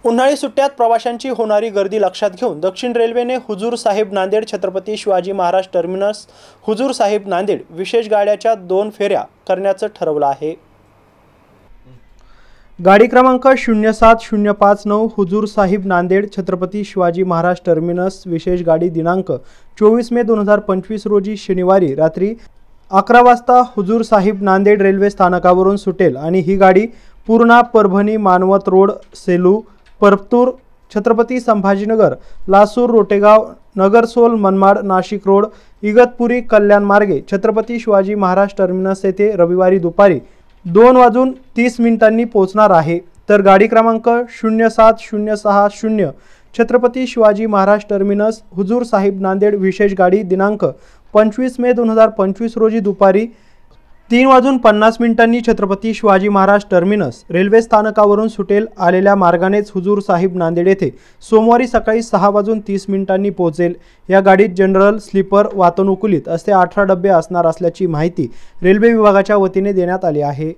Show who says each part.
Speaker 1: उन्हाळी सुट्ट्यात प्रवाशांची होणारी गर्दी लक्षात घेऊन दक्षिण रेल्वेने हुजूर साहिब नांदेड छत्रपती शिवाजी महाराज टर्मिनस हुजूर साहिब नांदेड विशेष गाड्याच्या 2 फेऱ्या करण्याचं ठरवलं आहे। गाडी क्रमांक 07059 हुजूर साहिब नांदेड छत्रपती शिवाजी महाराज टर्मिनस विशेष गाडी दिनांक 24 मे 2025 रोजी शनिवारी रात्री 11 वाजता हुजूर साहिब नांदेड रेल्वे स्थानकावरून सुटेल आणि ही गाडी पूर्णा, परभणी, मानवत रोड, सेलू, परतूर, छत्रपती संभाजीनगर, लासूर, रोटेगाव, नगरसोल, मनमाड, नाशिक रोड, इगतपुरी, कल्याण मार्गे छत्रपती शिवाजी महाराज टर्मिनस येथे रविवारी दुपारी 2:30 पोहोचणार आहे। तर गाडी क्रमांक 07060 छत्रपती शिवाजी महाराज टर्मिनस हुजूर साहिब नांदेड विशेष गाडी दिनांक 25 मे 2025 रोजी दुपारी 3:50 छत्रपती शिवाजी महाराज टर्मिनस रेल्वे स्थानकावरून सुटेल। आलेल्या मार्गानेच हुजूर साहिब नांदेड येथे सोमवारी सकाळी 6:30 पोहोचेल। या गाडीत जनरल, स्लीपर, वातानुकूलित असे 18 डबे असणार असल्याची माहिती रेल्वे विभागाच्या वतीने देण्यात आली आहे।